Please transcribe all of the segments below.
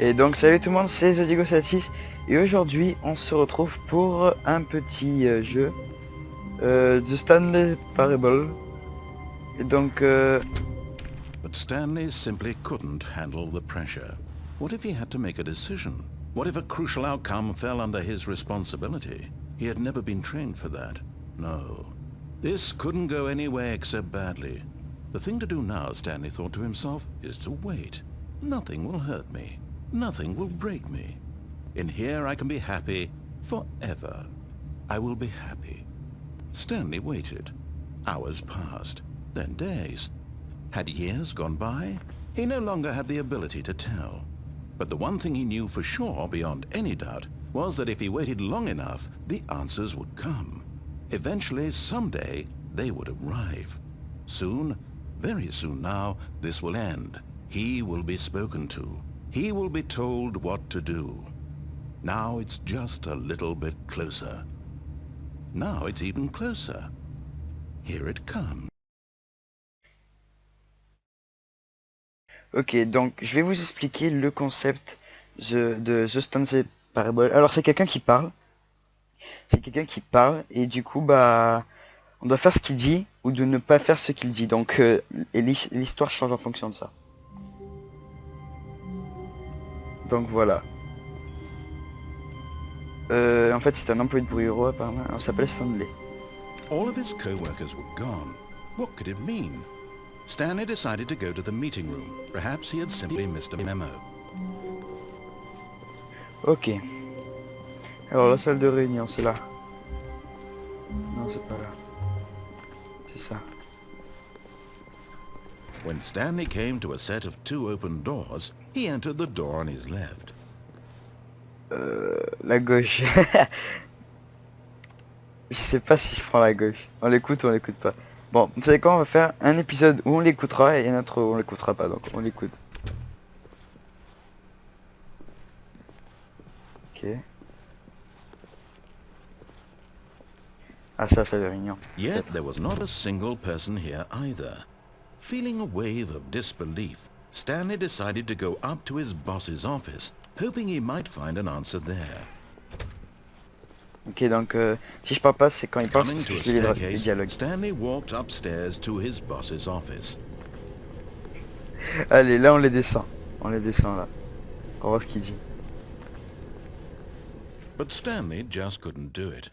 Et donc salut tout le monde, c'est TheDiego76 et aujourd'hui on se retrouve pour un petit jeu de Stanley Parable. Et donc But Stanley simply couldn't handle the pressure. What if he had to make a decision? What if a crucial outcome fell under his responsibility? He had never been trained for that. No. This couldn't go anywhere except badly. The thing to do now, Stanley thought to himself, is to wait. Nothing will hurt me. Nothing will break me. In here I can be happy forever. I will be happy. Stanley waited. Hours passed, then days. Had years gone by? He no longer had the ability to tell. But the one thing he knew for sure, beyond any doubt, was that if he waited long enough, the answers would come. Eventually, someday, they would arrive. Soon, very soon now, this will end. He will be spoken to. He will be told what to do. Now it's just a little bit closer. Now it's even closer. Here it comes. ok, donc je vais vous expliquer le concept de The Stanley Parable. Alors c'est quelqu'un qui parle. C'est quelqu'un qui parle et du coup bah on doit faire ce qu'il dit ou de ne pas faire ce qu'il dit. Donc et l'histoire change en fonction de ça. Donc voilà. En fait c'est un employé de bureau apparemment. On s'appelle Stanley. All of his co-workers were gone. What could it mean? Stanley decided to go to the meeting room. Perhaps he had simply missed a memo. Ok. Alors la salle de réunion c'est là. Non c'est pas là. C'est ça. When Stanley came to a set of two open doors, he entered the door on his left. La gauche. Je sais pas si je prends la gauche. On l'écoute ou on l'écoute pas. Bon, vous savez quoi, on va faire un épisode où on l'écoutera et un autre où on l'écoutera pas, donc on l'écoute. Ok. Ah ça, c'est le réunion. Yet there was not a single person here either. Feeling a wave of disbelief, Stanley decided to go up to his boss's office, hoping he might find an answer there. Ok, donc si je parle pas, c'est quand il parle, Coming parce que to a je lis les staircase, dialogues. Stanley walked upstairs to his boss's office. Allez, là on les descend. On les descend là. On va voir ce qu'il dit. But Stanley just couldn't do it.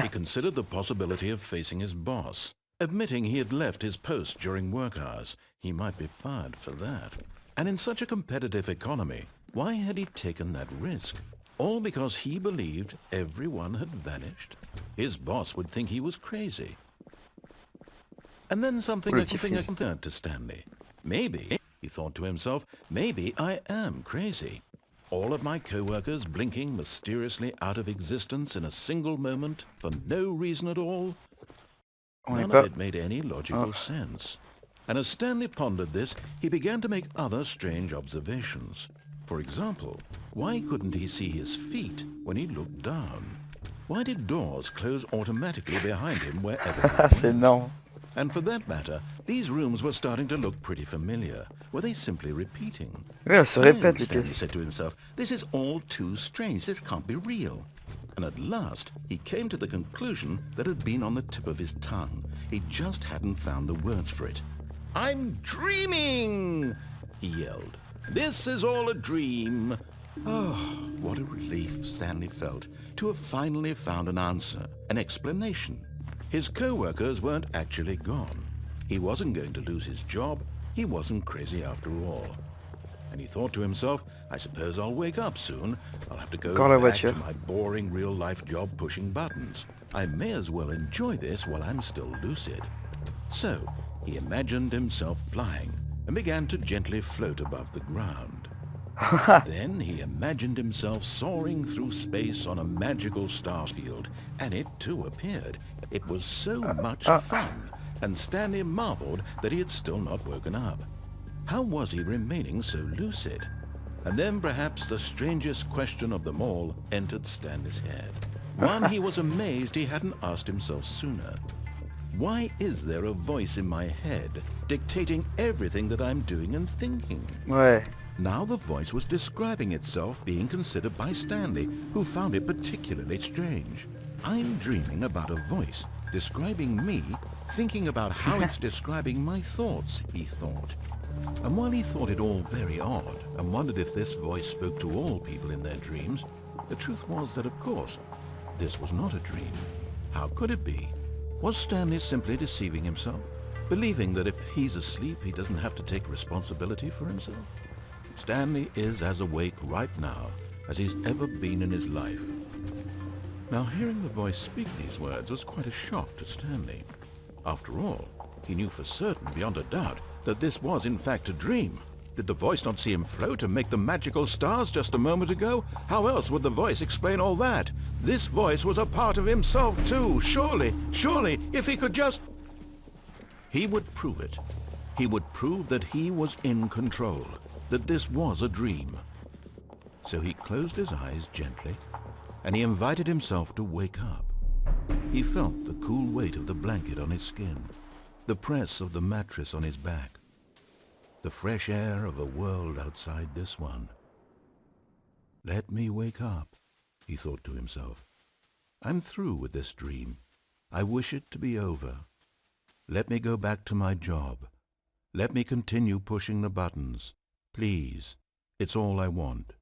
He considered the possibility of facing his boss. Admitting he had left his post during work hours, he might be fired for that. And in such a competitive economy, why had he taken that risk? All because he believed everyone had vanished? His boss would think he was crazy. And then something occurred to Stanley. Maybe, he thought to himself, maybe I am crazy. All of my co-workers blinking mysteriously out of existence in a single moment for no reason at all? None of it made any logical sense. And as Stanley pondered this, he began to make other strange observations. For example, why couldn't he see his feet when he looked down? Why did doors close automatically behind him wherever he went? Non. And for that matter, these rooms were starting to look pretty familiar. Were they simply repeating? Oui, elle se répète les Stanley pièces. said to himself, this is all too strange. This can't be real. And at last, he came to the conclusion that had been on the tip of his tongue. He just hadn't found the words for it. I'm dreaming! He yelled. This is all a dream. Oh, what a relief Stanley felt to have finally found an answer, an explanation. His co-workers weren't actually gone. He wasn't going to lose his job. He wasn't crazy after all. And he thought to himself, I suppose I'll wake up soon. I'll have to go back to my boring real-life job pushing buttons. I may as well enjoy this while I'm still lucid. So, he imagined himself flying and began to gently float above the ground. Then he imagined himself soaring through space on a magical star field, and it too appeared. It was so much fun, and Stanley marveled that he had still not woken up. How was he remaining so lucid? And then perhaps the strangest question of them all entered Stanley's head. One he was amazed he hadn't asked himself sooner. Why is there a voice in my head dictating everything that I'm doing and thinking? Ouais. Now the voice was describing itself being considered by Stanley, who found it particularly strange. I'm dreaming about a voice describing me, thinking about how it's describing my thoughts, he thought. And while he thought it all very odd and wondered if this voice spoke to all people in their dreams, the truth was that, of course, this was not a dream. How could it be? Was Stanley simply deceiving himself, believing that if he's asleep, he doesn't have to take responsibility for himself? Stanley is as awake right now as he's ever been in his life. Now, hearing the voice speak these words was quite a shock to Stanley. After all, he knew for certain, beyond a doubt, that this was in fact a dream. Did the voice not see him float and make the magical stars just a moment ago? How else would the voice explain all that? This voice was a part of himself too. Surely, if he could just... He would prove it. He would prove that he was in control, that this was a dream. So he closed his eyes gently, and he invited himself to wake up. He felt the cool weight of the blanket on his skin, the press of the mattress on his back, the fresh air of a world outside this one. Let me wake up, he thought to himself. I'm through with this dream. I wish it to be over. Let me go back to my job. Let me continue pushing the buttons. Please, it's all I want.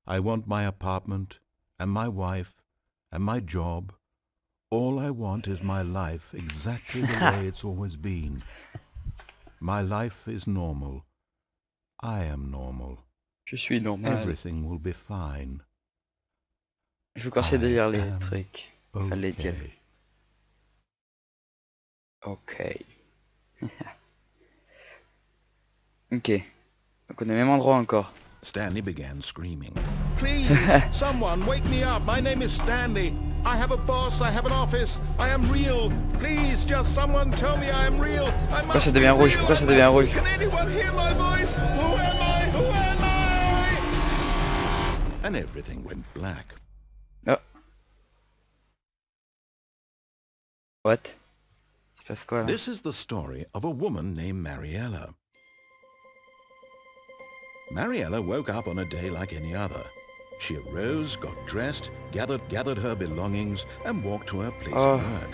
I want my apartment and my wife and my job. All I want is my life exactly the way it's always been. My life is normal. I am normal. Je suis normal. Everything will be fine. Je vous conseille de lire les trucs. Okay. Les dialogues. Ok. Ok. Donc on est au même endroit encore. Stanley began screaming. Please, someone, wake me up. My name is Stanley. I have a boss, I have an office. I am real. Please, just someone tell me I am real. I Pourquoi ça must devient be rouge? real. Pourquoi ça devient rouge? Can anyone hear my voice? Who am I? Who am I? And everything went black. Oh. What? Il se passe quoi là? This is the story of a woman named Mariella. Mariella woke up on a day like any other. She arose, got dressed, gathered her belongings, and walked to her place of work.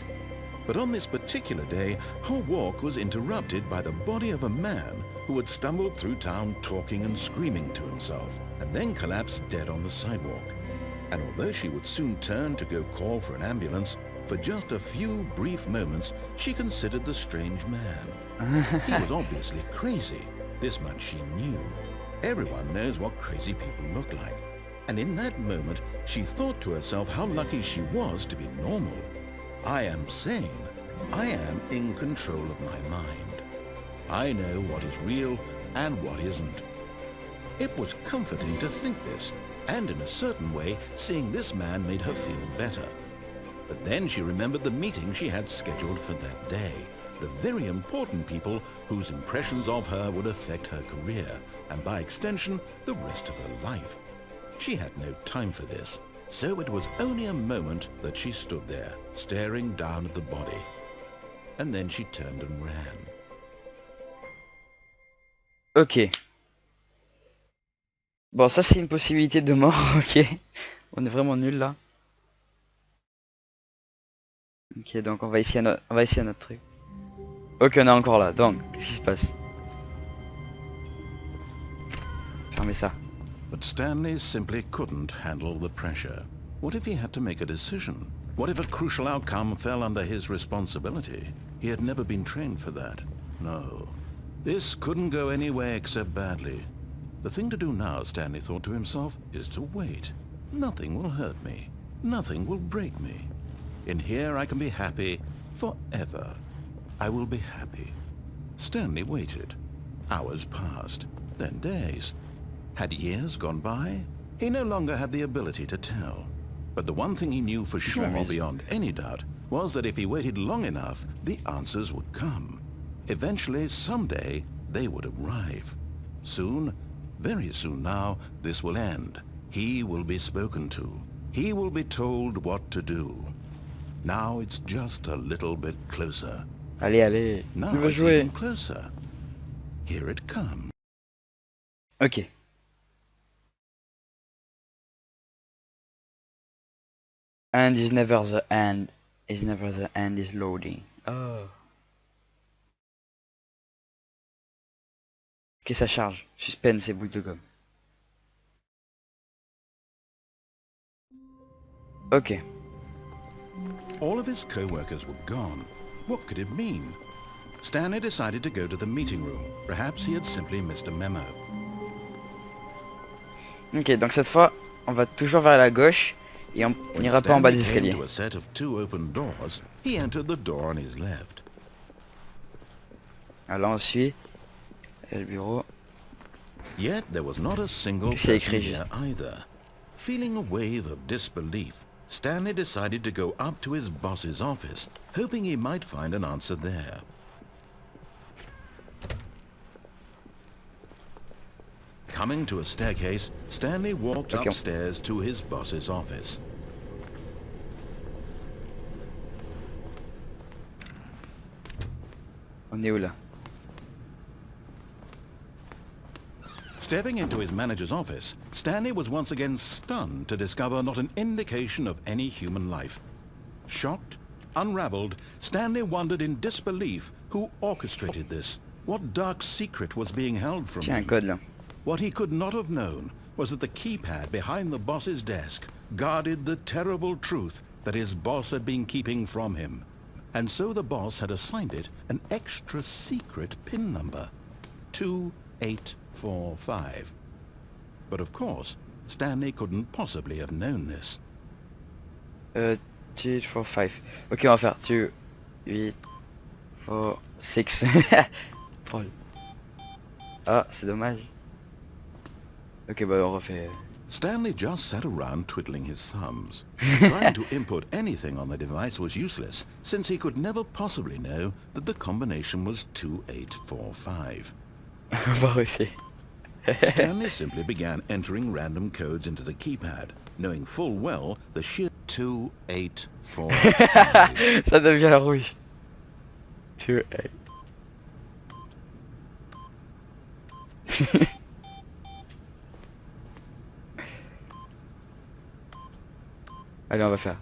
But on this particular day, her walk was interrupted by the body of a man who had stumbled through town talking and screaming to himself, and then collapsed dead on the sidewalk. And although she would soon turn to go call for an ambulance, for just a few brief moments, she considered the strange man. He was obviously crazy. This much she knew. Everyone knows what crazy people look like. And in that moment, she thought to herself how lucky she was to be normal. I am sane. I am in control of my mind. I know what is real and what isn't. It was comforting to think this, and in a certain way, seeing this man made her feel better. But then she remembered the meeting she had scheduled for that day. The very important people whose impressions of her would affect her career, and by extension, the rest of her life. She had no time for this, so it was only a moment that she stood there, staring down at the body. And then she turned and ran. Ok. Bon, ça c'est une possibilité de mort, ok. On est vraiment nul là. Ok, donc on va essayer notre truc. Ok, on est encore là, donc, qu'est-ce qui se passe? Fermez ça. But Stanley simply couldn't handle the pressure. What if he had to make a decision? What if a crucial outcome fell under his responsibility? He had never been trained for that. No. This couldn't go any way except badly. The thing to do now, Stanley thought to himself, is to wait. Nothing will hurt me. Nothing will break me. In here I can be happy forever. I will be happy. Stanley waited. Hours passed, then days. Had years gone by? He no longer had the ability to tell. But the one thing he knew for sure, beyond any doubt, was that if he waited long enough, the answers would come. Eventually, someday, they would arrive. Soon, very soon now, this will end. He will be spoken to. He will be told what to do. Now it's just a little bit closer. Allez, allez, Now il va it's jouer. even closer. Here it comes. Ok, And is never the end. Is never the end is loading. Oh. Ok, ça charge. Suspense et boucle de gomme. Ok. All of his co-workers were gone. What could it mean? Stanley decided to go to the meeting room. Perhaps he had simply missed a memo. Ok, donc cette fois, on va toujours vers la gauche et on n'ira pas en bas des escaliers. To a set of 2 open doors, he entered the door on his left. Alors on suit. Et le bureau. Yet there was not a single C'est person écrit there either. Feeling a wave of disbelief, Stanley decided to go up to his boss's office, hoping he might find an answer there. Coming to a staircase, Stanley walked upstairs to his boss's office. On est où là? Stepping into his manager's office, Stanley was once again stunned to discover not an indication of any human life. Shocked, unraveled, Stanley wondered in disbelief who orchestrated this. What dark secret was being held from Tiens, un him? code là. What he could not have known was that the keypad behind the boss's desk guarded the terrible truth that his boss had been keeping from him. And so the boss had assigned it an extra secret PIN number. 2845. But of course, Stanley couldn't possibly have known this. 2, 4, 5. Ok, on va faire 2, 8, 4, 6. Troll. Ah, c'est dommage. Ok, bah on refait. Stanley just sat around twiddling his thumbs. Trying to input anything on the device was useless, since he could never possibly know that the combination was 2845. On va réussir. Stanley simply began entering random codes into the keypad, knowing full well the sheer 2845. Ça devient rouge. 2, 8. Allez, on va faire.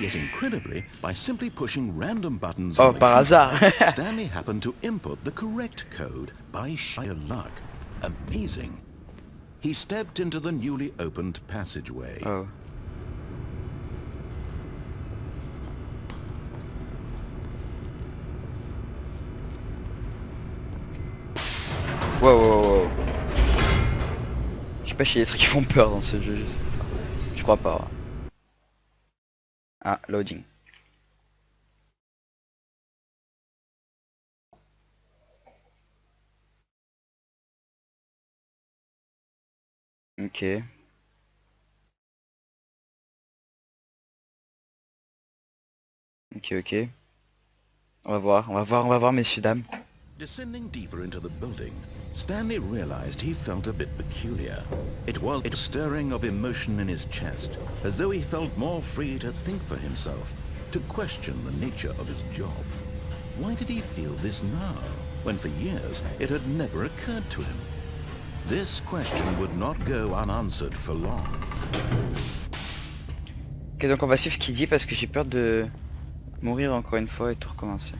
Yet incredibly, by simply pushing random buttons Oh, on the par keypad, hasard. Stanley happened to input the correct code by sheer luck. Amazing. He stepped into the newly opened passageway. Oh. Wow, wow, wow. Je sais pas si y a des trucs qui font peur dans ce jeu, je sais pas. Je crois pas. Ah, loading. Ok. Ok, ok. On va voir, messieurs, dames. Descending deeper into the building, Stanley realized he felt a bit peculiar. It was a stirring of emotion in his chest, as though he felt more free to think for himself, to question the nature of his job. Why did he feel this now, when for years it had never occurred to him? This question would not go unanswered for long. Ok, donc on va suivre ce qu'il dit parce que j'ai peur de mourir encore une fois et tout recommencer.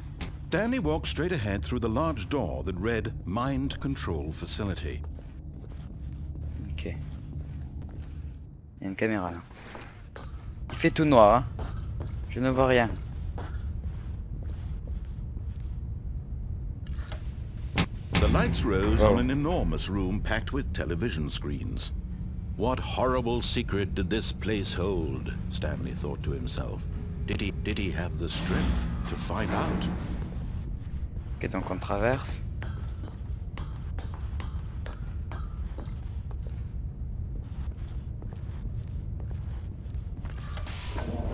Stanley walked straight ahead through the large door that read Mind Control Facility. Ok. Il y a une caméra là. Il fait tout noir, hein. Je ne vois rien. The lights rose on an enormous room packed with television screens. What horrible secret did this place hold? Stanley thought to himself. Did he have the strength to find out? Ok, donc on traverse.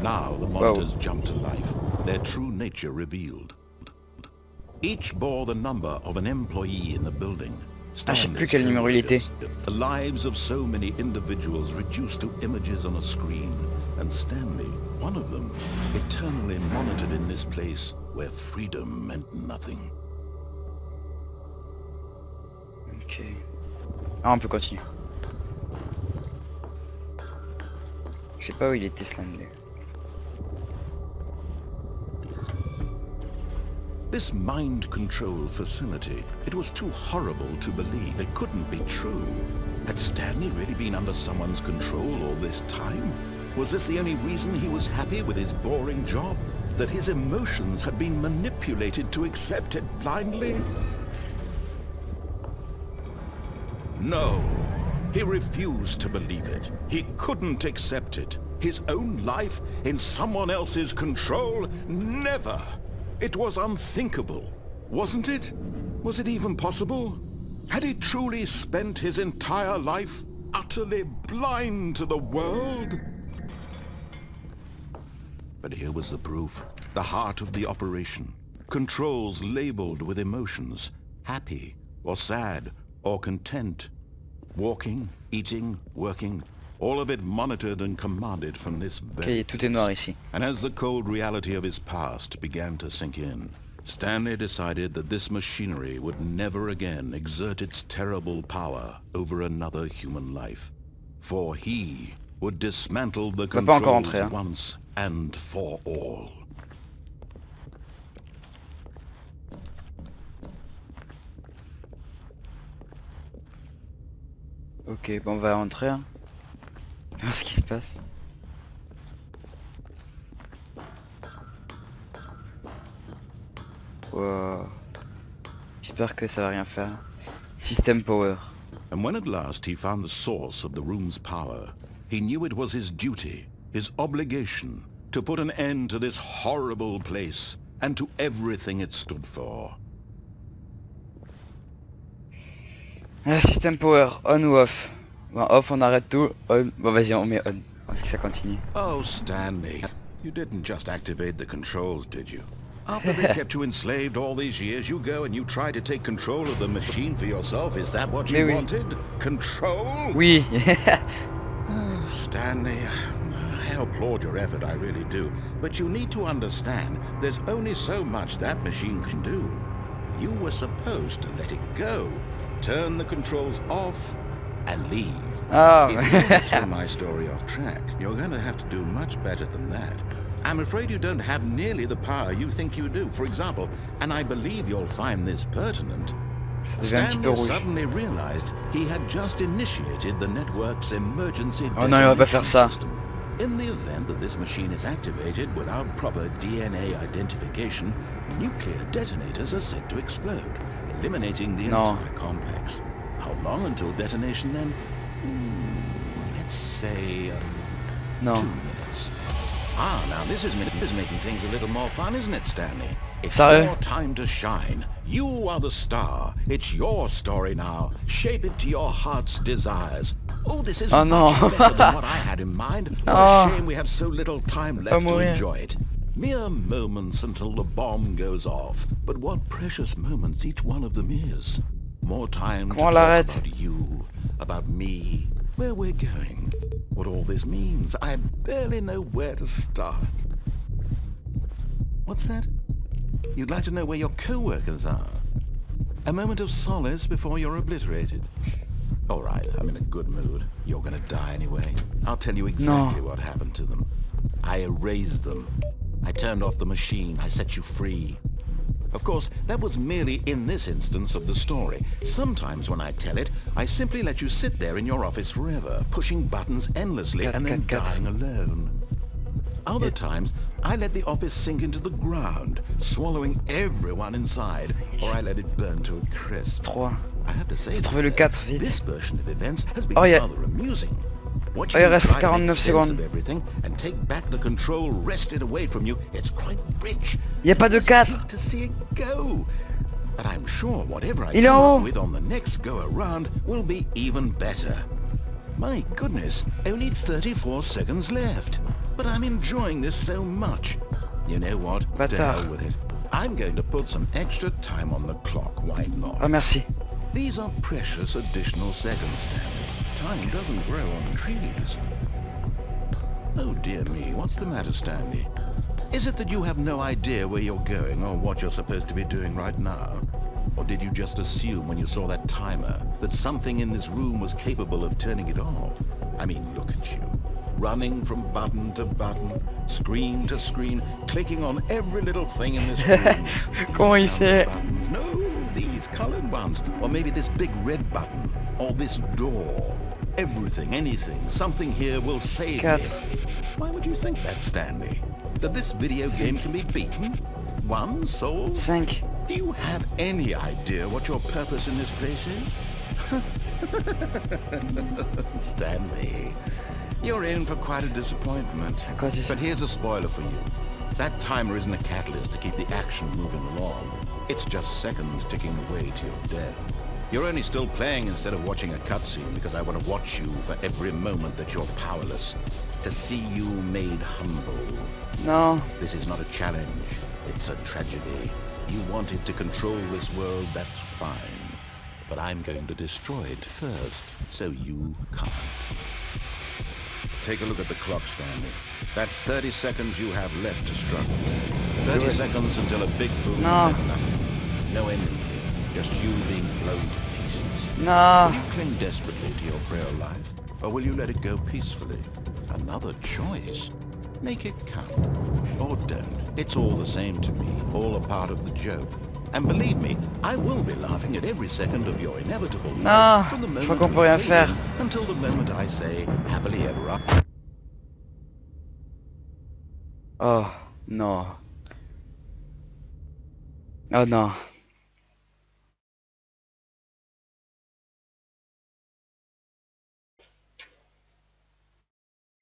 Now the monitors jumped to life, their true nature revealed. Each bore the number of an employee in the building. Ah, je sais plus quel numéro il était. The lives of so many individuals reduced to images on a screen, and Stanley, one of them, eternally monitored in this place where freedom meant nothing. Ok. Ah, on peut continuer. Je sais pas où il était, Stanley. This mind control facility, it was too horrible to believe. It couldn't be true. Had Stanley really been under someone's control all this time? Was this the only reason he was happy with his boring job? That his emotions had been manipulated to accept it blindly? No, he refused to believe it. He couldn't accept it. His own life in someone else's control? Never! It was unthinkable, wasn't it? Was it even possible? Had he truly spent his entire life utterly blind to the world? But here was the proof. The heart of the operation. Controls labeled with emotions. Happy, or sad, or content. Walking, eating, working. All of it monitored and commanded from this very Ok, tout est noir ici. And as the cold reality of his past began to sink in, Stanley decided that this machinery would never again exert its terrible power over another human life. For he would dismantle the On va pas encore controls entrer, hein. once and for all. Ok, bon, on va rentrer. Hein. Voir ce qui se passe. Wow. J'espère que ça va rien faire. System power. And when at last he found the source of the room's power, he knew it was his duty, his obligation, to put an end to this horrible place and to everything it stood for. Ah, system power, on ou off. Bon, off, on arrête tout. On. Bon, vas-y, on met on. On fait que ça continue. Oh, Stanley, you didn't just activate the controls, did you? After they kept you enslaved all these years, you go and you try to take control of the machine for yourself. Is that what you Mais oui. wanted? Control? Oui. Oh, Stanley, I applaud your effort, I really do. But you need to understand, there's only so much that machine can do. You were supposed to let it go, turn the controls off, and leave. Oh. If you want to throw my story off track, you're going to have to do much better than that. I'm afraid you don't have nearly the power you think you do. For example, and I believe you'll find this pertinent, Ça devient un petit peu Stanley rouge. suddenly realized he had just initiated the network's emergency Oh non, il va pas faire ça. system. In the event that this machine is activated without proper DNA identification, nuclear detonators are said to explode, eliminating the No. entire complex. How long until detonation then? Let's say 2 Non. minutes. Ah, now this is making things a little more fun, isn't it, Stanley? It's Sérieux? your time to shine. You are the star. It's your story now. Shape it to your heart's desires. Oh, this is Oh, no. much better than what I had in mind. What Oh. a shame we have so little time left to mourir. enjoy it. Mere moments until the bomb goes off. But what precious moments each one of them is. More time to Comment on talk l'arrête? about you, about me, where we're going, what all this means. I barely know where to start. What's that? You'd like to know where your co-workers are? A moment of solace before you're obliterated. All right, I'm in a good mood. You're gonna die anyway. I'll tell you exactly what happened to them. I erased them. I turned off the machine. I set you free. Of course, that was merely in this instance of the story. Sometimes when I tell it, I simply let you sit there in your office forever, pushing buttons endlessly and then dying alone. Other times, I let the office sink into the ground, swallowing everyone inside, or I let it burn to a crisp. 3. I have to say Trouver le this, 4, vite. this version of events has been Oh, yeah. rather amusing. Watch Oh, you il reste try to 49 make sense secondes. of everything and take back the control wrested away from you. It's quite rich. Y a pas de Just 4. hate to see it go. But I'm sure whatever I Il est en come haut. up with on the next go around will be even better. My goodness, only 34 seconds left. But I'm enjoying this so much. You know what? To Bâtard. hell with it. I'm going to put some extra time on the clock. Why not? Ah, merci. These are precious additional seconds, Stanley. Time doesn't grow on trees. Oh dear me, what's the matter, Stanley? Is it that you have no idea where you're going or what you're supposed to be doing right now? Or did you just assume when you saw that timer that something in this room was capable of turning it off? I mean, look at you. running from button to button, screen to screen, clicking on every little thing in this room. Comment il sait? Buttons. No, these colored ones. Or maybe this big red button. Or this door. Everything, anything, something here will save me. Why would you think that, Stanley? That this video game can be beaten? One soul? 5. Do you have any idea what your purpose in this place is? Stanley, you're in for quite a disappointment. But here's a spoiler for you. That timer isn't a catalyst to keep the action moving along. It's just seconds ticking away to your death. You're only still playing instead of watching a cutscene because I want to watch you for every moment that you're powerless. To see you made humble. No. This is not a challenge. It's a tragedy. You wanted to control this world, that's fine. But I'm going to destroy it first, so you can't. Take a look at the clock, Stanley. That's 30 seconds you have left to struggle. 30 seconds until a big boom No. meant nothing. No ending here, just you being blown to pieces. No. Will you cling desperately to your frail life, or will you let it go peacefully? Another choice. Make it count. Or don't. It's all the same to me, all a part of the joke. And believe me, I will be laughing at every second of your inevitable Non, life from the je crois moment qu'on peut rien you faire. fail until the moment I say happily ever after. Oh, non. Oh non.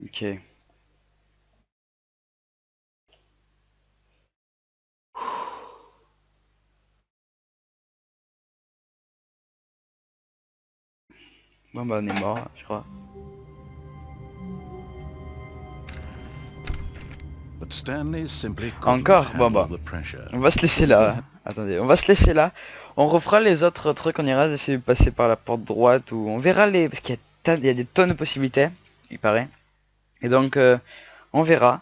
Ok. Bon bah on est mort, je crois. But Stanley simply couldn't Encore? Bon handle bah. the pressure. On va se laisser là. Attendez, on va se laisser là. On refera les autres trucs, on ira essayer de passer par la porte droite ou on verra les... Parce qu'il y a des tonnes de possibilités, il paraît. Et donc on verra.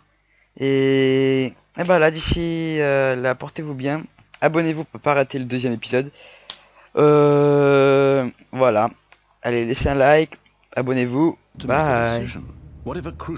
Et bah là d'ici là, portez-vous bien. Abonnez-vous pour pas rater le deuxième épisode. Voilà. Allez, laissez un like. Abonnez-vous. To make a Bye. decision, whatever crucial